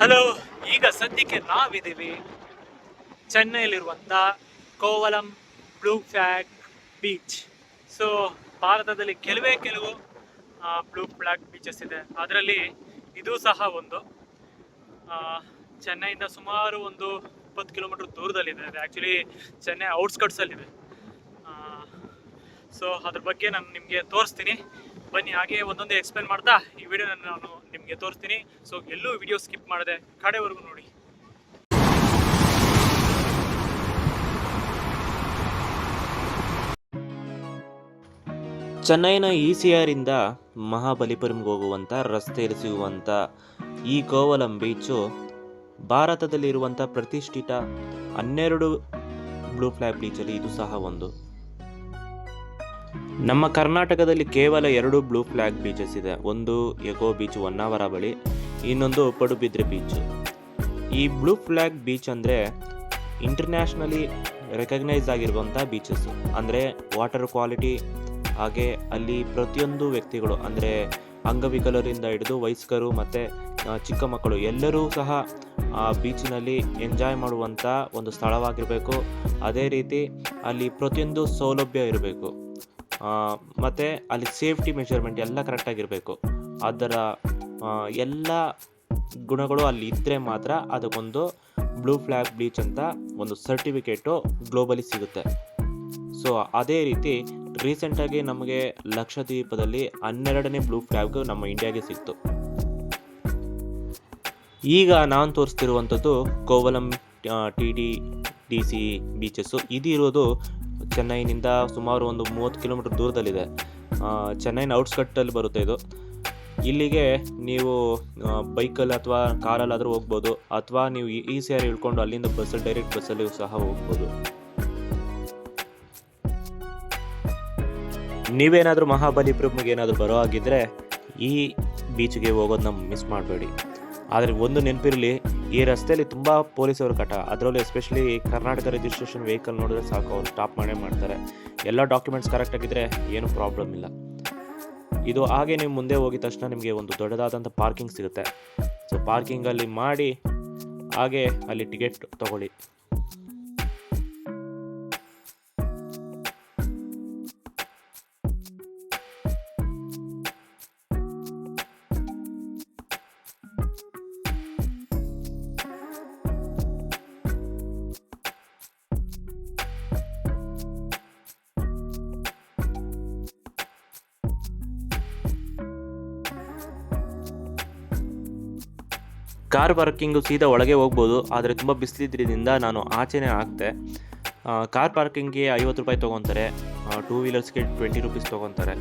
Hello, ಈಗ ಸದ್ಯಕ್ಕೆ ನಾವಿದ್ದೀವಿ ಚೆನ್ನೈಯಲ್ಲಿರುವಂಥ Kovalam blue flag beach. So ಭಾರತದಲ್ಲಿ ಕೆಲವು ಬ್ಲೂ ಫ್ಲಾಗ್ ಬೀಚಸ್ ಇದೆ, ಅದರಲ್ಲಿ ಇದು ಸಹ ಒಂದು. ಚೆನ್ನೈಯಿಂದ ಸುಮಾರು ಒಂದು 20 ಕಿಲೋಮೀಟರ್ ದೂರದಲ್ಲಿದೆ. ಅದು ಆ್ಯಕ್ಚುಲಿ ಚೆನ್ನೈ ಔಟ್ಸ್ಕಟ್ಸಲ್ಲಿದೆ. ಸೊ ಅದ್ರ ಬಗ್ಗೆ ನಾನು ನಿಮಗೆ ತೋರಿಸ್ತೀನಿ. ಬನ್ನಿ, ಹಾಗೆ ಒಂದೊಂದು ಎಕ್ಸ್ಪ್ಲೇನ್ ಮಾಡ್ತಾ ಈ ವಿಡಿಯೋನ ನಾನು ನಿಮಗೆ ತೋರಿಸ್ತೀನಿ. ಸೊ ಎಲ್ಲೂ ವಿಡಿಯೋ ಸ್ಕಿಪ್ ಮಾಡದೆ ಕಡೆವರೆಗೂ ನೋಡಿ. ಚೆನ್ನೈನ ECR ಇಂದ ಮಹಾಬಲಿಪುರಂಗೆ ಹೋಗುವಂಥ ರಸ್ತೆಯಲ್ಲಿ ಸಿಗುವಂಥ ಈ ಕೋವಲಂ ಬೀಚು ಭಾರತದಲ್ಲಿರುವಂಥ ಪ್ರತಿಷ್ಠಿತ 12 ಬ್ಲೂ ಫ್ಲಾಗ್ ಬೀಚಲ್ಲಿ ಇದು ಸಹ ಒಂದು. ನಮ್ಮ ಕರ್ನಾಟಕದಲ್ಲಿ ಕೇವಲ 2 ಬ್ಲೂ ಫ್ಲಾಗ್ ಬೀಚಸ್ ಇದೆ. ಒಂದು ಎಕೋ ಬೀಚ್ ಹೊನ್ನಾವರ ಬಳಿ, ಇನ್ನೊಂದು ಪಡುಬಿದ್ರೆ ಬೀಚು. ಈ ಬ್ಲೂ ಫ್ಲಾಗ್ ಬೀಚ್ ಅಂದರೆ ಇಂಟರ್ನ್ಯಾಷನಲಿ ರೆಕಗ್ನೈಸ್ ಆಗಿರುವಂಥ ಬೀಚಸ್ಸು. ಅಂದರೆ ವಾಟರ್ ಕ್ವಾಲಿಟಿ, ಹಾಗೆ ಅಲ್ಲಿ ಪ್ರತಿಯೊಂದು ವ್ಯಕ್ತಿಗಳು ಅಂದರೆ ಅಂಗವಿಕಲರಿಂದ ಹಿಡಿದು ವಯಸ್ಕರು ಮತ್ತು ಚಿಕ್ಕ ಮಕ್ಕಳು ಎಲ್ಲರೂ ಸಹ ಆ ಬೀಚಿನಲ್ಲಿ ಎಂಜಾಯ್ ಮಾಡುವಂಥ ಒಂದು ಸ್ಥಳವಾಗಿರಬೇಕು. ಅದೇ ರೀತಿ ಅಲ್ಲಿ ಪ್ರತಿಯೊಂದು ಸೌಲಭ್ಯ ಇರಬೇಕು, ಮತ್ತು ಅಲ್ಲಿ ಸೇಫ್ಟಿ ಮೆಷರ್ಮೆಂಟ್ ಎಲ್ಲ ಕರೆಕ್ಟಾಗಿರಬೇಕು. ಅದರ ಎಲ್ಲ ಗುಣಗಳು ಅಲ್ಲಿ ಇದ್ದರೆ ಮಾತ್ರ ಅದಕ್ಕೊಂದು ಬ್ಲೂ ಫ್ಲಾಗ್ ಬೀಚ್ ಅಂತ ಒಂದು ಸರ್ಟಿಫಿಕೇಟು ಗ್ಲೋಬಲಿ ಸಿಗುತ್ತೆ. ಸೊ ಅದೇ ರೀತಿ ರೀಸೆಂಟಾಗಿ ನಮಗೆ ಲಕ್ಷದ್ವೀಪದಲ್ಲಿ 12ನೇ ಬ್ಲೂ ಫ್ಲಾಗ್ ನಮ್ಮ ಇಂಡಿಯಾಗೆ ಸಿಕ್ತು. ಈಗ ನಾನು ತೋರಿಸ್ತಿರುವಂಥದ್ದು ಕೋವಲಂ TDDC ಬೀಚಸ್ಸು. ಇದಿರೋದು ಚೆನ್ನೈನಿಂದ ಸುಮಾರು ಒಂದು 30 ಕಿಲೋಮೀಟರ್ ದೂರದಲ್ಲಿದೆ. ಚೆನ್ನೈನ ಔಟ್ಸ್ಕಟ್ಟಲ್ಲಿ ಬರುತ್ತೆ ಇದು. ಇಲ್ಲಿಗೆ ನೀವು ಬೈಕಲ್ಲಿ ಅಥವಾ ಕಾರಲ್ಲಾದರೂ ಹೋಗ್ಬೋದು, ಅಥವಾ ನೀವು ECR ಇಳ್ಕೊಂಡು ಅಲ್ಲಿಂದ ಬಸ್ಸಲ್ಲಿ ಡೈರೆಕ್ಟ್ ಬಸ್ಸಲ್ಲಿ ಸಹ ಹೋಗ್ಬೋದು. ನೀವೇನಾದರೂ ಮಹಾಬಲಿಪುರಂಗೆ ಏನಾದರೂ ಬರೋ ಹಾಗಿದ್ದರೆ ಈ ಬೀಚ್ಗೆ ಹೋಗೋದನ್ನ ಮಿಸ್ ಮಾಡಬೇಡಿ. ಆದರೆ ಒಂದು ನೆನಪಿರಲಿ, ಈ ರಸ್ತೆಯಲ್ಲಿ ತುಂಬ ಪೊಲೀಸವರು ಕಟ. ಅದರಲ್ಲೂ ಎಸ್ಪೆಷಲಿ ಕರ್ನಾಟಕ ರಿಜಿಸ್ಟ್ರೇಷನ್ ವೆಹಿಕಲ್ ನೋಡಿದ್ರೆ ಸಾಕು, ಅವ್ರು ಸ್ಟಾಪ್ ಮಾಡೇ ಮಾಡ್ತಾರೆ. ಎಲ್ಲ ಡಾಕ್ಯುಮೆಂಟ್ಸ್ ಕರೆಕ್ಟಾಗಿದ್ದರೆ ಏನೂ ಪ್ರಾಬ್ಲಮ್ ಇಲ್ಲ. ಇದು ಹಾಗೆ ನೀವು ಮುಂದೆ ಹೋಗಿದ ತಕ್ಷಣ ನಿಮಗೆ ಒಂದು ದೊಡ್ಡದಾದಂಥ ಪಾರ್ಕಿಂಗ್ ಸಿಗುತ್ತೆ. ಸೊ ಪಾರ್ಕಿಂಗಲ್ಲಿ ಮಾಡಿ ಹಾಗೆ ಅಲ್ಲಿ ಟಿಕೆಟ್ ತೊಗೊಳ್ಳಿ. ಕಾರ್ ಪಾರ್ಕಿಂಗು ಸೀದಾ ಒಳಗೆ ಹೋಗ್ಬೋದು, ಆದರೆ ತುಂಬ ಬಿಸಿಲಿದ್ರಿಂದ ನಾನು ಆಚೆನೇ ಹಾಕ್ತೆ. ಕಾರ್ ಪಾರ್ಕಿಂಗ್ಗೆ 50 ರೂಪಾಯಿ ತೊಗೊತಾರೆ, 2 ವೀಲರ್ಸ್ಗೆ 20 ರೂಪೀಸ್ ತೊಗೊತಾರೆ,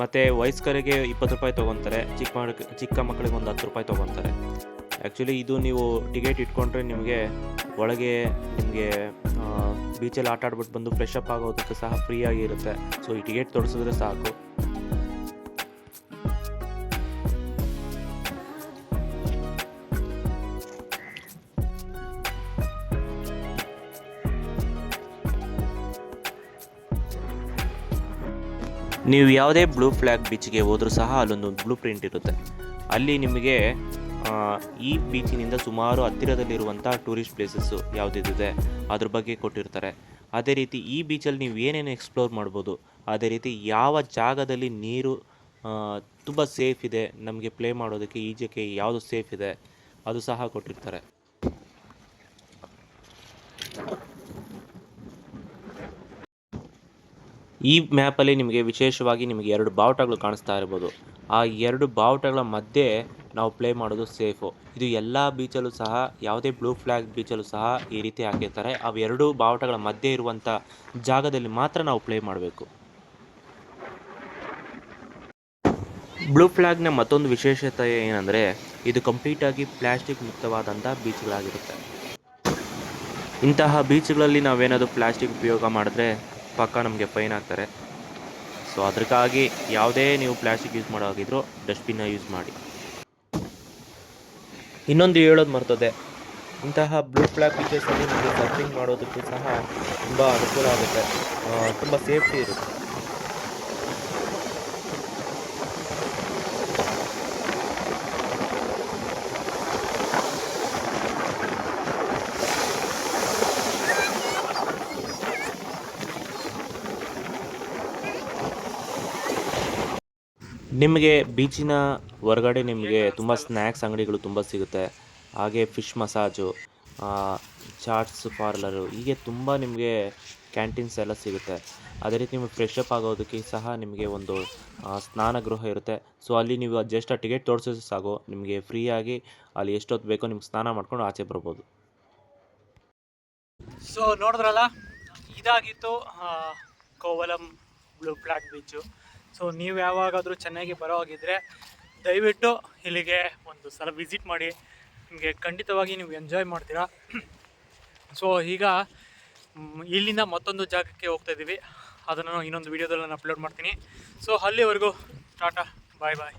ಮತ್ತು ವಯಸ್ಕರಿಗೆ 20 ರೂಪಾಯಿ ತೊಗೊತಾರೆ, ಚಿಕ್ಕ ಮಕ್ಕಳಿಗೆ ಒಂದು 10 ರೂಪಾಯಿ ತೊಗೊತಾರೆ. ಆ್ಯಕ್ಚುಲಿ ಇದು ನೀವು ಟಿಕೆಟ್ ಇಟ್ಕೊಂಡ್ರೆ ನಿಮಗೆ ಒಳಗೆ ನಿಮಗೆ ಬೀಚಲ್ಲಿ ಆಟ ಆಡ್ಬಿಟ್ಟು ಬಂದು ಫ್ರೆಶ್ ಅಪ್ ಆಗೋದಕ್ಕೆ ಸಹ ಫ್ರೀಯಾಗಿ ಇರುತ್ತೆ. ಸೊ ಈ ಟಿಕೆಟ್ ತೊಡಿಸಿದ್ರೆ ಸಾಕು. ನೀವು ಯಾವುದೇ ಬ್ಲೂ ಫ್ಲಾಗ್ ಬೀಚ್ಗೆ ಹೋದರೂ ಸಹ ಅಲ್ಲೊಂದು ಬ್ಲೂ ಪ್ರಿಂಟ್ ಇರುತ್ತೆ. ಅಲ್ಲಿ ನಿಮಗೆ ಈ ಬೀಚಿನಿಂದ ಸುಮಾರು ಹತ್ತಿರದಲ್ಲಿರುವಂಥ ಟೂರಿಸ್ಟ್ ಪ್ಲೇಸಸ್ಸು ಯಾವುದಿದೆ ಅದ್ರ ಬಗ್ಗೆ ಕೊಟ್ಟಿರ್ತಾರೆ. ಅದೇ ರೀತಿ ಈ ಬೀಚಲ್ಲಿ ನೀವು ಏನೇನು ಎಕ್ಸ್ಪ್ಲೋರ್ ಮಾಡ್ಬೋದು, ಅದೇ ರೀತಿ ಯಾವ ಜಾಗದಲ್ಲಿ ನೀರು ತುಂಬ ಸೇಫ್ ಇದೆ, ನಮಗೆ ಪ್ಲೇ ಮಾಡೋದಕ್ಕೆ ಈಜಕ್ಕೆ ಯಾವುದು ಸೇಫ್ ಇದೆ ಅದು ಸಹ ಕೊಟ್ಟಿರ್ತಾರೆ. ಈ ಮ್ಯಾಪಲ್ಲಿ ನಿಮಗೆ ವಿಶೇಷವಾಗಿ ನಿಮಗೆ 2 ಬಾವುಟಗಳು ಕಾಣಿಸ್ತಾ ಇರ್ಬೋದು. ಆ 2 ಬಾವುಟಗಳ ಮಧ್ಯೆ ನಾವು ಪ್ಲೇ ಮಾಡೋದು ಸೇಫು. ಇದು ಎಲ್ಲ ಬೀಚಲ್ಲೂ ಸಹ, ಯಾವುದೇ ಬ್ಲೂ ಫ್ಲಾಗ್ ಬೀಚಲ್ಲೂ ಸಹ ಈ ರೀತಿ ಹಾಕಿರ್ತಾರೆ. ಅವು 2 ಬಾವುಟಗಳ ಮಧ್ಯೆ ಇರುವಂಥ ಜಾಗದಲ್ಲಿ ಮಾತ್ರ ನಾವು ಪ್ಲೇ ಮಾಡಬೇಕು. ಬ್ಲೂ ಫ್ಲಾಗ್ನ ಮತ್ತೊಂದು ವಿಶೇಷತೆ ಏನಂದರೆ, ಇದು ಕಂಪ್ಲೀಟಾಗಿ ಪ್ಲಾಸ್ಟಿಕ್ ಮುಕ್ತವಾದಂಥ ಬೀಚ್ಗಳಾಗಿರುತ್ತೆ. ಇಂತಹ ಬೀಚ್ಗಳಲ್ಲಿ ನಾವೇನಾದರೂ ಪ್ಲಾಸ್ಟಿಕ್ ಉಪಯೋಗ ಮಾಡಿದ್ರೆ ಪಕ್ಕ ನಮಗೆ ಫೈನ್ ಹಾಕ್ತಾರೆ. ಸೊ ಅದಕ್ಕಾಗಿ ಯಾವುದೇ ನೀವು ಪ್ಲಾಸ್ಟಿಕ್ ಯೂಸ್ ಮಾಡೋ ಹಾಗಿದ್ರೂ ಡಸ್ಟ್ಬಿನ್ನ ಯೂಸ್ ಮಾಡಿ. ಇನ್ನೊಂದು ಹೇಳೋದು ಮರ್ತದೆ, ಇಂತಹ ಬ್ಲೂ ಫ್ಲಾಗ್ ಬೀಚಸಲ್ಲಿ ನಿಮಗೆ ಸರ್ಫಿಂಗ್ ಮಾಡೋದಕ್ಕೂ ಸಹ ತುಂಬ ಅನುಕೂಲ ಆಗುತ್ತೆ, ತುಂಬ ಸೇಫ್ಟಿ ಇರುತ್ತೆ. ನಿಮಗೆ ಬೀಚಿನ ಹೊರಗಡೆ ನಿಮಗೆ ತುಂಬ ಸ್ನ್ಯಾಕ್ಸ್ ಅಂಗಡಿಗಳು ತುಂಬ ಸಿಗುತ್ತೆ. ಹಾಗೆ ಫಿಶ್ ಮಸಾಜು, ಚಾಟ್ಸ್ ಪಾರ್ಲರು ಹೀಗೆ ತುಂಬ ನಿಮಗೆ ಕ್ಯಾಂಟೀನ್ಸ್ ಎಲ್ಲ ಸಿಗುತ್ತೆ. ಅದೇ ರೀತಿ ನಿಮಗೆ ಫ್ರೆಶ್ ಅಪ್ ಆಗೋದಕ್ಕೆ ಸಹ ನಿಮಗೆ ಒಂದು ಸ್ನಾನಗೃಹ ಇರುತ್ತೆ. ಸೊ ಅಲ್ಲಿ ನೀವು ಜಸ್ಟ್ ಆ ಟಿಕೆಟ್ ತೋರಿಸಿದ್ರೆ ಸಾಕು, ನಿಮಗೆ ಫ್ರೀಯಾಗಿ ಅಲ್ಲಿ ಎಷ್ಟೊತ್ತು ಬೇಕೋ ನಿಮ್ಗೆ ಸ್ನಾನ ಮಾಡ್ಕೊಂಡು ಆಚೆ ಬರ್ಬೋದು. ಸೊ ನೋಡಿದ್ರಲ್ಲ, ಇದಾಗಿತ್ತು Kovalam blue flag beach. So ನೀವು ಯಾವಾಗಾದರೂ ಚೆನ್ನೈಗೆ ಬರೋ ಹಾಗಿದ್ರೆ ದಯವಿಟ್ಟು ಇಲ್ಲಿಗೆ ಒಂದು ಸಲ ವಿಸಿಟ್ ಮಾಡಿ, ನಿಮಗೆ ಖಂಡಿತವಾಗಿ ನೀವು ಎಂಜಾಯ್ ಮಾಡ್ತೀರಾ. ಸೊ ಈಗ ಇಲ್ಲಿಂದ ಮತ್ತೊಂದು ಜಾಗಕ್ಕೆ ಹೋಗ್ತಾ ಇದ್ದೀವಿ, ಅದನ್ನು ಇನ್ನೊಂದು ವೀಡಿಯೋದಲ್ಲಿ ನಾನು ಅಪ್ಲೋಡ್ ಮಾಡ್ತೀನಿ. ಸೊ ಅಲ್ಲಿವರೆಗೂ ಟಾಟಾ, ಬಾಯ್ ಬಾಯ್.